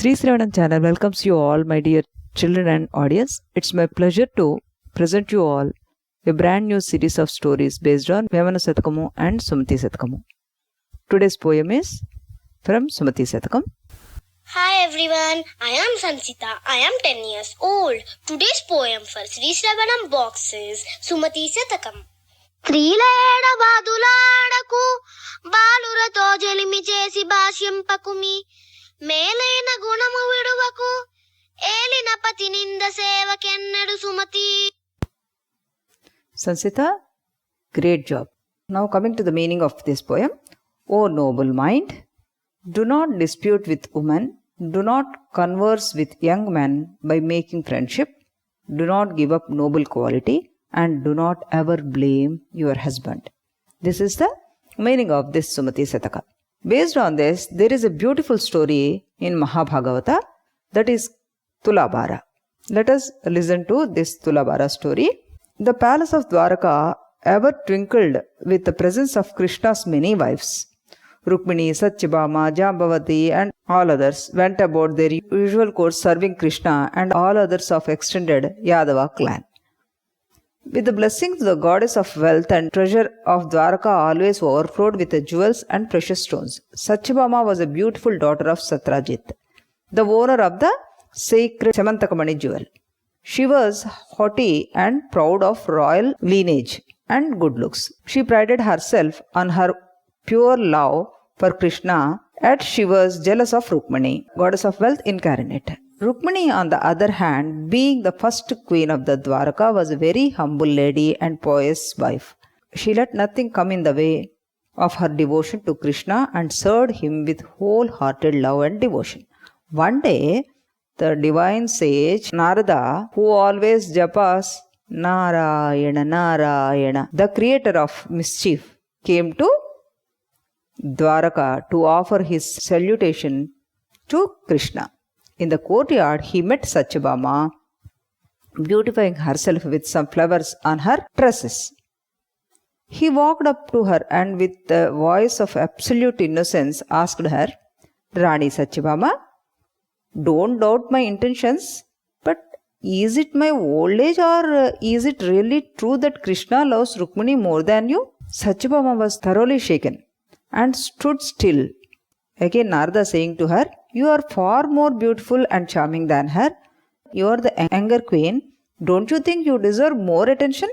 Sreepada channel welcomes you all, my dear children and audience. It's my pleasure to present you all a brand new series of stories based on Vemana Satyabhama and Sumati Satyabhama. Today's poem is from Sumati Satyabhama. Hi everyone, I am Sansita. I am 10 years old. Today's poem for Sreepada box is Sumati Satyabhama. strIlayeDala vaadulaaDaku, baaluratO jelimichEsi bhaashinchakumee, mElaina guNamuviDuvaku, Elina patinindasEyakennaDu Sumati. Sansita, great job. Now coming to the meaning of this poem. O noble mind, do not dispute with women, do not converse with young men by making friendship, do not give up noble quality, and do not ever blame your husband. This is the meaning of this Sumati Satyabhama. Based on this, there is a beautiful story in Mahabhagavata, that is Tulabhara. Let us listen to this Tulabhara story. The palace of Dwaraka ever twinkled with the presence of Krishna's many wives. Rukmini, Satyabhama, Jambavati and all others went about their usual course serving Krishna and all others of extended Yadava clan. With the blessings of the goddess of wealth and treasure of Dwaraka always overflowed with the jewels and precious stones. Satyabhama was a beautiful daughter of Satrajit, the owner of the sacred Samantakamani jewel. She was haughty and proud of royal lineage and good looks. She prided herself on her pure love for Krishna, yet she was jealous of Rukmini, goddess of wealth incarnate. Rukmini, on the other hand, being the first queen of the Dwaraka, was a very humble lady and pious wife. She let nothing come in the way of her devotion to Krishna and served him with wholehearted love and devotion. One day, the divine sage Narada, who always japas Narayana, Narayana, the creator of mischief, came to Dwaraka to offer his salutation to Krishna. In the courtyard, he met Satyabhama, beautifying herself with some flowers on her tresses. He walked up to her and with the voice of absolute innocence asked her, Rani Satyabhama, don't doubt my intentions, but is it my old age or is it really true that Krishna loves Rukmini more than you? Satyabhama was thoroughly shaken and stood still. Again Narada saying to her, you are far more beautiful and charming than her. You are the younger queen. Don't you think you deserve more attention?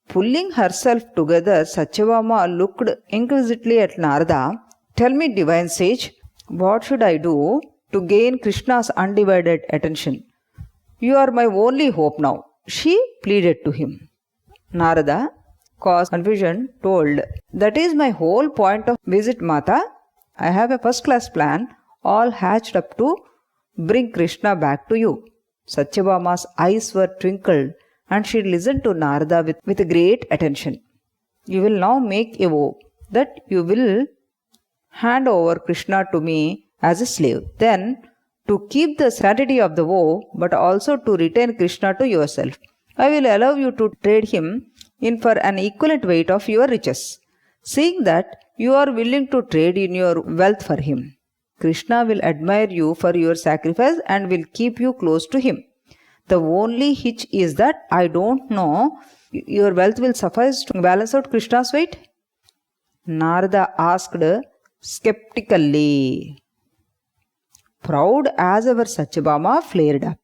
Pulling herself together, Satyabhama looked inquisitively at Narada. Tell me, divine sage, what should I do to gain Krishna's undivided attention? You are my only hope now, she pleaded to him. Narada, caused confusion, told, that is my whole point of visit, Mata. I have a first-class plan, all hatched up to bring Krishna back to you. Satyabhama's eyes were twinkled and she listened to Narada with great attention. You will now make a vow that you will hand over Krishna to me as a slave. Then, to keep the sanctity of the vow, but also to retain Krishna to yourself, I will allow you to trade him in for an equivalent weight of your riches. Seeing that you are willing to trade in your wealth for him, Krishna will admire you for your sacrifice and will keep you close to him. The only hitch is that I don't know your wealth will suffice to balance out Krishna's weight. Narada asked skeptically. Proud as ever, Satyabhama flared up.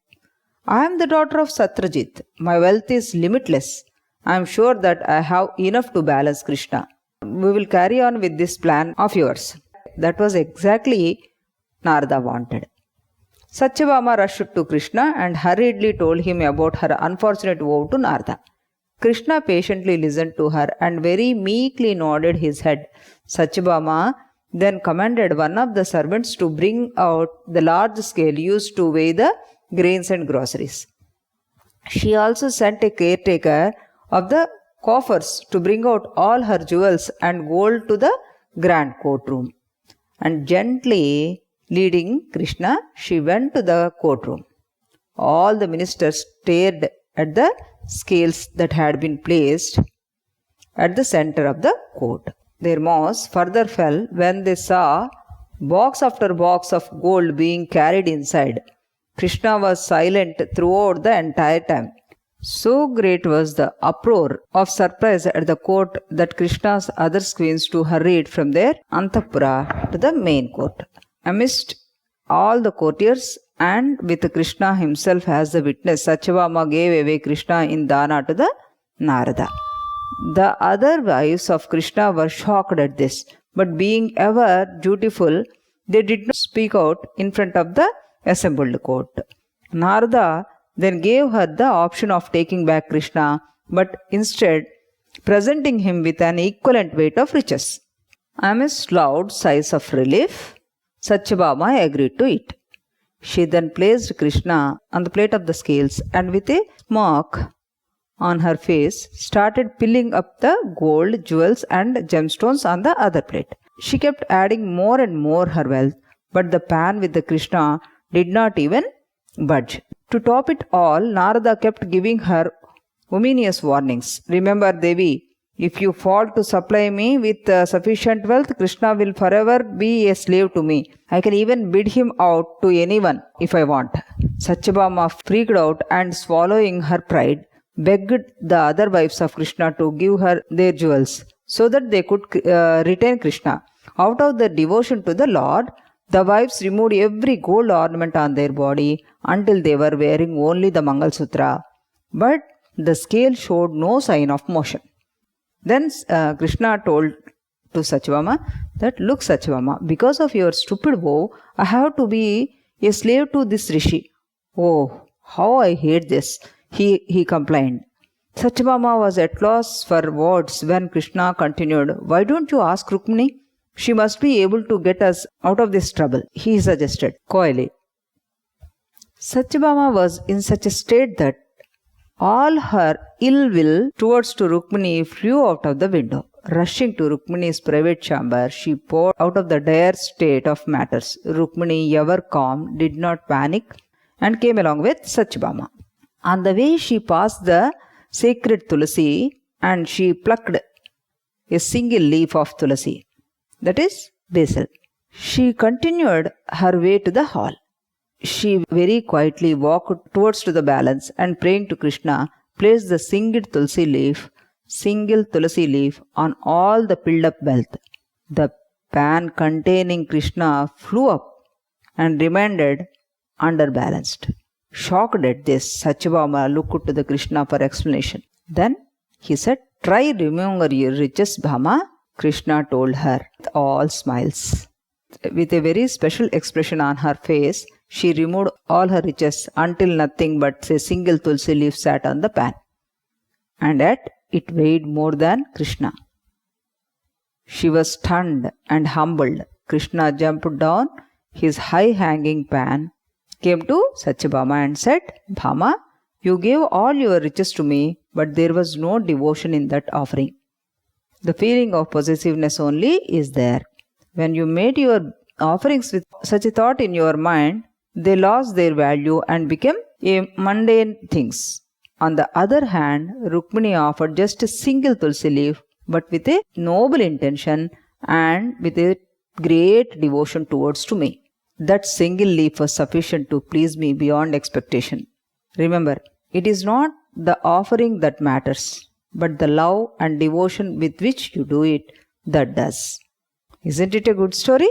I am the daughter of Satrajit. My wealth is limitless. I am sure that I have enough to balance Krishna. We will carry on with this plan of yours. That was exactly Narada wanted. Satyabhama rushed to Krishna and hurriedly told him about her unfortunate vow to Narada. Krishna patiently listened to her and very meekly nodded his head. Satyabhama then commanded one of the servants to bring out the large scale used to weigh the grains and groceries. She also sent a caretaker of the coffers to bring out all her jewels and gold to the grand courtroom. And gently leading Krishna, she went to the courtroom. All the ministers stared at the scales that had been placed at the center of the court. Their maws further fell when they saw box after box of gold being carried inside. Krishna was silent throughout the entire time. So great was the uproar of surprise at the court that Krishna's other queens too hurried from their Antapura to the main court. Amidst all the courtiers and with Krishna himself as the witness, Satyabhama gave away Krishna in Dana to the Narada. The other wives of Krishna were shocked at this, but being ever dutiful, they did not speak out in front of the assembled court. Narada then gave her the option of taking back Krishna, but instead presenting him with an equivalent weight of riches. Amidst loud sighs of relief, Satyabhama agreed to it. She then placed Krishna on the plate of the scales and with a smirk on her face started piling up the gold, jewels and gemstones on the other plate. She kept adding more and more her wealth, but the pan with the Krishna did not even budge. To top it all, Narada kept giving her ominous warnings. Remember, Devi, if you fall to supply me with sufficient wealth, Krishna will forever be a slave to me. I can even bid him out to anyone if I want. Satyabhama freaked out and, swallowing her pride, begged the other wives of Krishna to give her their jewels so that they could retain Krishna. Out of their devotion to the Lord, the wives removed every gold ornament on their body until they were wearing only the Mangalsutra. But the scale showed no sign of motion. Then Krishna told to Satyabhama that, look Satyabhama, because of your stupid vow, I have to be a slave to this rishi. Oh, how I hate this, he complained. Satyabhama was at loss for words when Krishna continued, why don't you ask Rukmini? She must be able to get us out of this trouble, he suggested coyly. Satyabhama was in such a state that all her ill will towards to Rukmini flew out of the window. Rushing to Rukmini's private chamber, she poured out of the dire state of matters. Rukmini, ever calm, did not panic and came along with Satyabhama. On the way, she passed the sacred Tulasi and she plucked a single leaf of Tulasi, that is basil. She continued her way to the hall. She very quietly walked towards to the balance and, praying to Krishna, placed the single Tulasi leaf on all the piled up wealth. The pan containing Krishna flew up and remained underbalanced. Shocked at this, Satyabhama looked to the Krishna for explanation. Then he said, try removing your riches, Bhama. Krishna told her with all smiles. With a very special expression on her face, she removed all her riches until nothing but a single tulsi leaf sat on the pan. And yet it weighed more than Krishna. She was stunned and humbled. Krishna jumped down his high-hanging pan, came to Satyabhama and said, Bhama, you gave all your riches to me, but there was no devotion in that offering. The feeling of possessiveness only is there. When you made your offerings with such a thought in your mind, they lost their value and became mundane things. On the other hand, Rukmini offered just a single tulsi leaf, but with a noble intention and with a great devotion towards to me. That single leaf was sufficient to please me beyond expectation. Remember, it is not the offering that matters, but the love and devotion with which you do it that does. Isn't it a good story?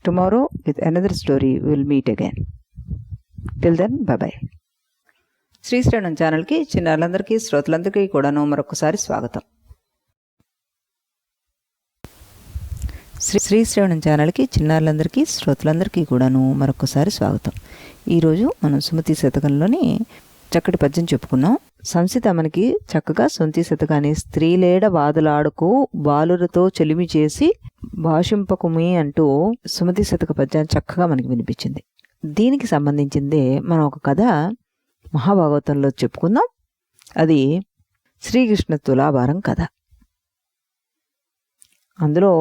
Tomorrow with another story we will meet again. Till then, bye-bye. Srisravanam ఛానల్కి చిన్నారులందరికీ శ్రోతలందరికీ కూడాను మరొకసారి స్వాగతం. శ్రీశ్రవణం ఛానల్కి చిన్నారులందరికీ శ్రోతలందరికీ కూడాను మరొకసారి స్వాగతం. ఈరోజు మనం సుమతి శతకంలోని చక్కటి పద్యం చెప్పుకున్నాం. సంసిత మనకి చక్కగా సుమతి శతకాన్ని స్త్రీలేడ వాదులాడుకు బాలురతో చెలిమి చేసి భాషించకుమే అంటూ సుమతి శతక పద్యాన్ని చక్కగా మనకి వినిపించింది. దీనికి సంబంధించిందే మనం ఒక కథ మహాభాగవతంలో చెప్పుకుందాం. అది శ్రీకృష్ణ తులాభారం కథ. అందులో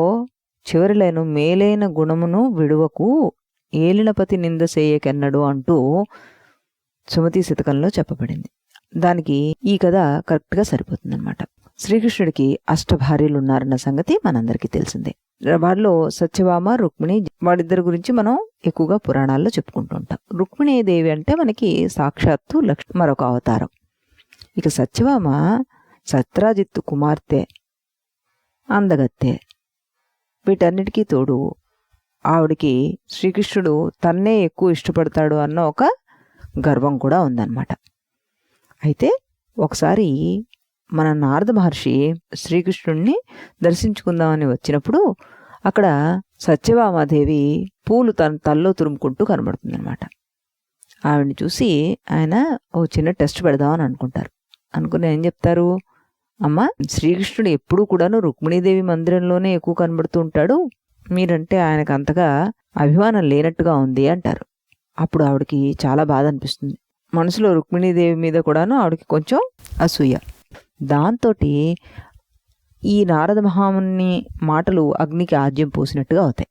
చివరి లైను మేలైన గుణమును విడువకు ఏలిన patinindasEyakennaDu అంటూ సుమతి శతకంలో చెప్పబడింది. దానికి ఈ కథ కరెక్ట్గా సరిపోతుందన్నమాట. శ్రీకృష్ణుడికి అష్టభార్యలు ఉన్నారన్న సంగతి మనందరికీ తెలిసిందే. వాళ్ళలో సత్యభామ, రుక్మిణి, వాళ్ళిద్దరి గురించి మనం ఎక్కువగా పురాణాల్లో చెప్పుకుంటూ ఉంటాం. రుక్మిణీదేవి అంటే మనకి సాక్షాత్తు మరొక అవతారం. ఇక సత్యభామ సత్రాజిత్తు కుమార్తె, అందగత్తె. వీటన్నిటికీ తోడు ఆవిడికి శ్రీకృష్ణుడు తన్నే ఎక్కువ ఇష్టపడతాడు అన్న ఒక గర్వం కూడా ఉందన్నమాట. అయితే ఒకసారి మన నారద మహర్షి శ్రీకృష్ణుడిని దర్శించుకుందామని వచ్చినప్పుడు అక్కడ సత్యభామాదేవి పూలు తన తల్లో తురుముకుంటూ కనబడుతుందన్నమాట. ఆవిడని చూసి ఆయన ఓ చిన్న టెస్ట్ పెడదామని అనుకుంటారు. అనుకుని ఏం చెప్తారు, అమ్మ శ్రీకృష్ణుడు ఎప్పుడూ కూడాను రుక్మిణీదేవి మందిరంలోనే ఎక్కువ కనబడుతూ ఉంటాడు, మీరంటే ఆయనకు అంతగా అభిమానం లేనట్టుగా ఉంది అంటారు. అప్పుడు ఆవిడకి చాలా బాధ అనిపిస్తుంది. మనసులో రుక్మిణీదేవి మీద కూడాను ఆవిడకి కొంచెం అసూయ. దాంతో ఈ నారద మహాముని మాటలు అగ్నికి ఆజ్యం పోసినట్టుగా అవుతాయి.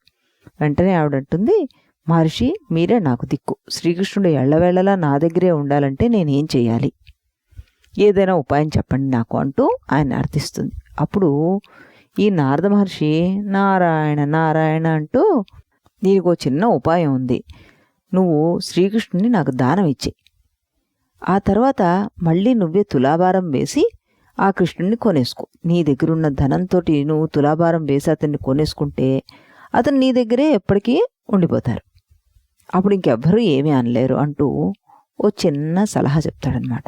వెంటనే ఆవిడంటుంది, మహర్షి మీరే నాకు దిక్కు, శ్రీకృష్ణుడు ఎళ్లవేళలా నా దగ్గరే ఉండాలంటే నేనేం చేయాలి, ఏదైనా ఉపాయం చెప్పండి నాకు అంటూ ఆయన అర్థిస్తుంది. అప్పుడు ఈ నారద మహర్షి నారాయణ నారాయణ అంటూ నీకు చిన్న ఉపాయం ఉంది, నువ్వు శ్రీకృష్ణుని నాకు దానం ఇచ్చేయి, ఆ తర్వాత మళ్ళీ నువ్వే తులాభారం వేసి ఆ కృష్ణుడిని కొనేసుకో, నీ దగ్గరున్న ధనంతో నువ్వు తులాభారం వేసి అతన్ని కొనేసుకుంటే అతను నీ దగ్గరే ఎప్పటికీ ఉండిపోతారు, అప్పుడు ఇంకెవ్వరూ ఏమీ అనలేరు అంటూ ఓ చిన్న సలహా చెప్తాడనమాట.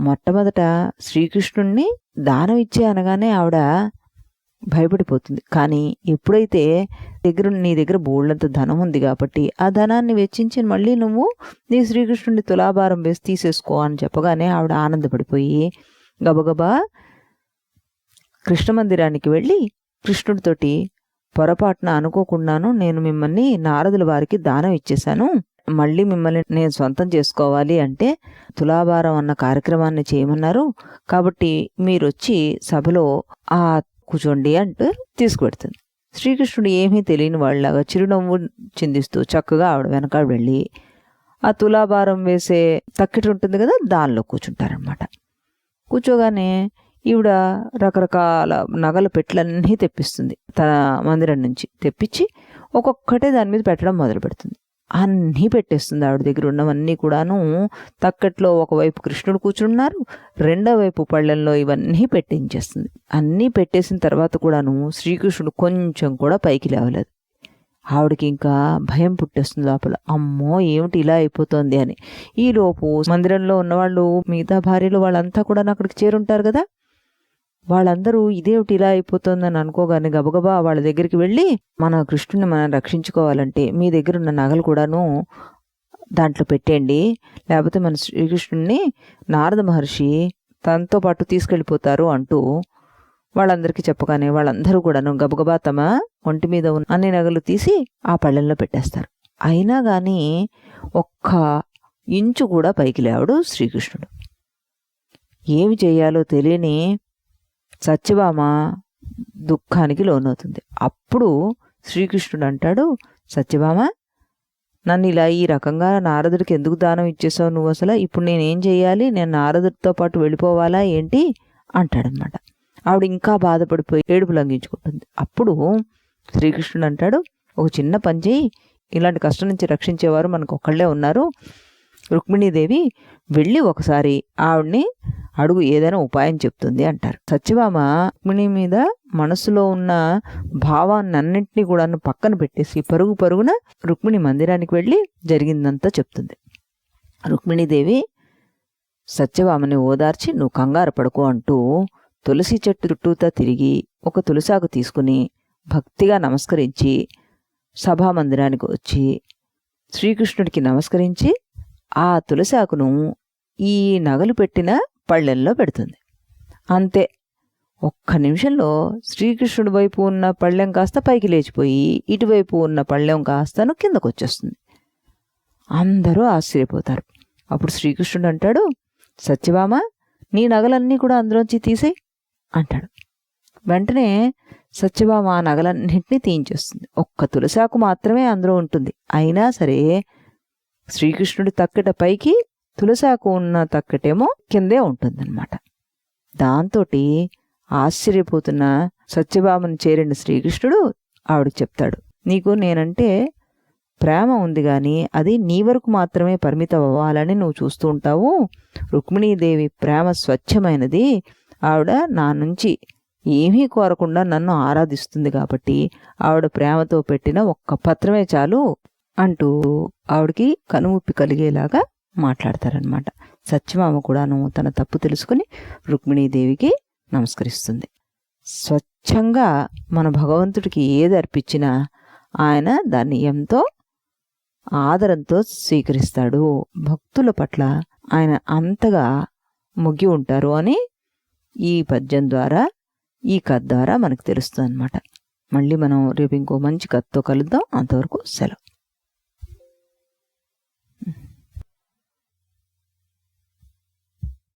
మొట్టమొదట శ్రీకృష్ణుణ్ణి దానం ఇచ్చే అనగానే ఆవిడ భయపడిపోతుంది. కానీ ఎప్పుడైతే నీ దగ్గర బోళ్ళంత ధనం ఉంది కాబట్టి ఆ ధనాన్ని వెచ్చించి మళ్ళీ నువ్వు నీ శ్రీకృష్ణుడిని తులాభారం వేసి తీసేసుకో అని చెప్పగానే ఆవిడ ఆనందపడిపోయి గబగబా కృష్ణ మందిరానికి వెళ్ళి కృష్ణుడితోటి పొరపాటున అనుకోకుండాను నేను మిమ్మల్ని నారదుల వారికి దానం ఇచ్చేశాను, మళ్ళీ మిమ్మల్ని నేను సొంతం చేసుకోవాలి అంటే తులాభారం అన్న కార్యక్రమాన్ని చేయమన్నారు, కాబట్టి మీరొచ్చి సభలో ఆ కూర్చోండి అంటూ తీసుకుపెడుతుంది. శ్రీకృష్ణుడు ఏమీ తెలియని వాళ్ళలాగా చిరునవ్వు చిందిస్తూ చక్కగా ఆవిడ వెనకాల వెళ్ళి ఆ తులాభారం వేసే తక్కెట ఉంటుంది కదా, దానిలో కూర్చుంటారనమాట. కూర్చోగానే ఈవిడ రకరకాల నగల పెట్టెలన్నీ తెప్పిస్తుంది. తన మందిరం నుంచి తెప్పించి ఒక్కొక్కటే దాని మీద పెట్టడం మొదలు పెడుతుంది. అన్నీ పెట్టేస్తుంది. ఆవిడ దగ్గర ఉన్నవన్నీ కూడాను తక్కట్లో ఒకవైపు కృష్ణుడు కూర్చున్నారు, రెండో వైపు పళ్ళెంలో ఇవన్నీ పెట్టించేస్తుంది. అన్నీ పెట్టేసిన తర్వాత కూడాను శ్రీకృష్ణుడు కొంచెం కూడా పైకి లేవలేదు. ఆవిడకి ఇంకా భయం పుట్టేస్తుంది లోపల, అమ్మో ఏమిటి ఇలా అయిపోతుంది అని. ఈలోపు మందిరంలో ఉన్నవాళ్ళు మిగతా భార్యలు వాళ్ళంతా కూడా అక్కడికి చేరుంటారు కదా, వాళ్ళందరూ ఇదేమిటి ఇలా అయిపోతుందని అనుకోగానే గబగబా వాళ్ళ దగ్గరికి వెళ్ళి మన కృష్ణుని మనం రక్షించుకోవాలంటే మీ దగ్గర ఉన్న నగలు కూడాను దాంట్లో పెట్టేయండి, లేకపోతే మన శ్రీకృష్ణుడిని నారద మహర్షి తనతో పాటు తీసుకెళ్ళిపోతారు అంటూ వాళ్ళందరికీ చెప్పగానే వాళ్ళందరూ కూడాను గబగబా తమ ఒంటి మీద ఉన్న అన్ని నగలు తీసి ఆ పళ్ళెంలో పెట్టేస్తారు. అయినా కానీ ఒక్క ఇంచు కూడా పైకి లేవడు శ్రీకృష్ణుడు. ఏమి చేయాలో తెలియని సత్యభామ దుఃఖానికి లోనవుతుంది. అప్పుడు శ్రీకృష్ణుడు అంటాడు, సత్యభామ నన్ను ఇలా ఈ రకంగా నారదుడికి ఎందుకు దానం ఇచ్చేసావు నువ్వు, అసలు ఇప్పుడు నేనేం చేయాలి, నేను నారదుడితో పాటు వెళ్ళిపోవాలా ఏంటి అంటాడనమాట. ఆవిడ ఇంకా బాధపడిపోయి ఏడుపు లంఘించుకుంటుంది. అప్పుడు శ్రీకృష్ణుడు అంటాడు, ఒక చిన్న పని చేయి, ఇలాంటి కష్టం నుంచి రక్షించేవారు మనకు ఒక్కళ్ళే ఉన్నారు, రుక్మిణీదేవి వెళ్ళి ఒకసారి ఆవిడ్ని అడుగు, ఏదైనా ఉపాయం చెప్తుంది అంటారు. సత్యభామ రుక్మిణి మీద మనసులో ఉన్న భావాన్ని అన్నింటినీ కూడా పక్కన పెట్టేసి పరుగున రుక్మిణి మందిరానికి వెళ్ళి జరిగిందంతా చెప్తుంది. రుక్మిణీదేవి సత్యభామని ఓదార్చి నువ్వు కంగారు పడుకో అంటూ తులసి చెట్టు చుట్టూతా తిరిగి ఒక తులసాకు తీసుకుని భక్తిగా నమస్కరించి సభామందిరానికి వచ్చి శ్రీకృష్ణుడికి నమస్కరించి ఆ తులసాకును ఈ నగలు పెట్టిన పళ్ళెంలో పెడుతుంది. అంతే, ఒక్క నిమిషంలో శ్రీకృష్ణుడి వైపు ఉన్న పళ్ళెం కాస్త పైకి లేచిపోయి ఇటువైపు ఉన్న పళ్ళెం కాస్తను కిందకు వచ్చేస్తుంది. అందరూ ఆశ్చర్యపోతారు. అప్పుడు శ్రీకృష్ణుడు అంటాడు, సత్యభామ నీ నగలన్నీ కూడా అందులోంచి తీసేయి అంటాడు. వెంటనే సత్యభామ ఆ నగలన్నింటినీ తీయించేస్తుంది. ఒక్క తులసాకు మాత్రమే అందులో ఉంటుంది. అయినా సరే శ్రీకృష్ణుడి తక్కెట పైకి, తులసాకు ఉన్న తక్కెటేమో కిందే ఉంటుందన్నమాట. దాంతో ఆశ్చర్యపోతున్న సత్యభామను చేరిన శ్రీకృష్ణుడు ఆవిడకి చెప్తాడు, నీకు నేనంటే ప్రేమ ఉంది కానీ అది నీ వరకు మాత్రమే పరిమితం అవ్వాలని నువ్వు చూస్తూ ఉంటావు. రుక్మిణీదేవి ప్రేమ స్వచ్ఛమైనది. ఆవిడ నా నుంచి ఏమీ కోరకుండా నన్ను ఆరాధిస్తుంది కాబట్టి ఆవిడ ప్రేమతో పెట్టిన ఒక్క పత్రమే చాలు అంటూ ఆవిడకి కనుముప్పి కలిగేలాగా మాట్లాడతారనమాట. సత్యభామ కూడాను తన తప్పు తెలుసుకుని రుక్మిణీదేవికి నమస్కరిస్తుంది. స్వచ్ఛంగా మన భగవంతుడికి ఏది అర్పించినా ఆయన దాన్ని ఎంతో ఆదరంతో స్వీకరిస్తాడు. భక్తుల పట్ల ఆయన అంతగా మొగ్గి ఉంటారు అని ఈ పద్యం ద్వారా, ఈ కథ ద్వారా మనకు తెలుస్తుంది అనమాట. మళ్ళీ మనం రేపు ఇంకో మంచి కథతో కలుద్దాం. అంతవరకు సెలవు.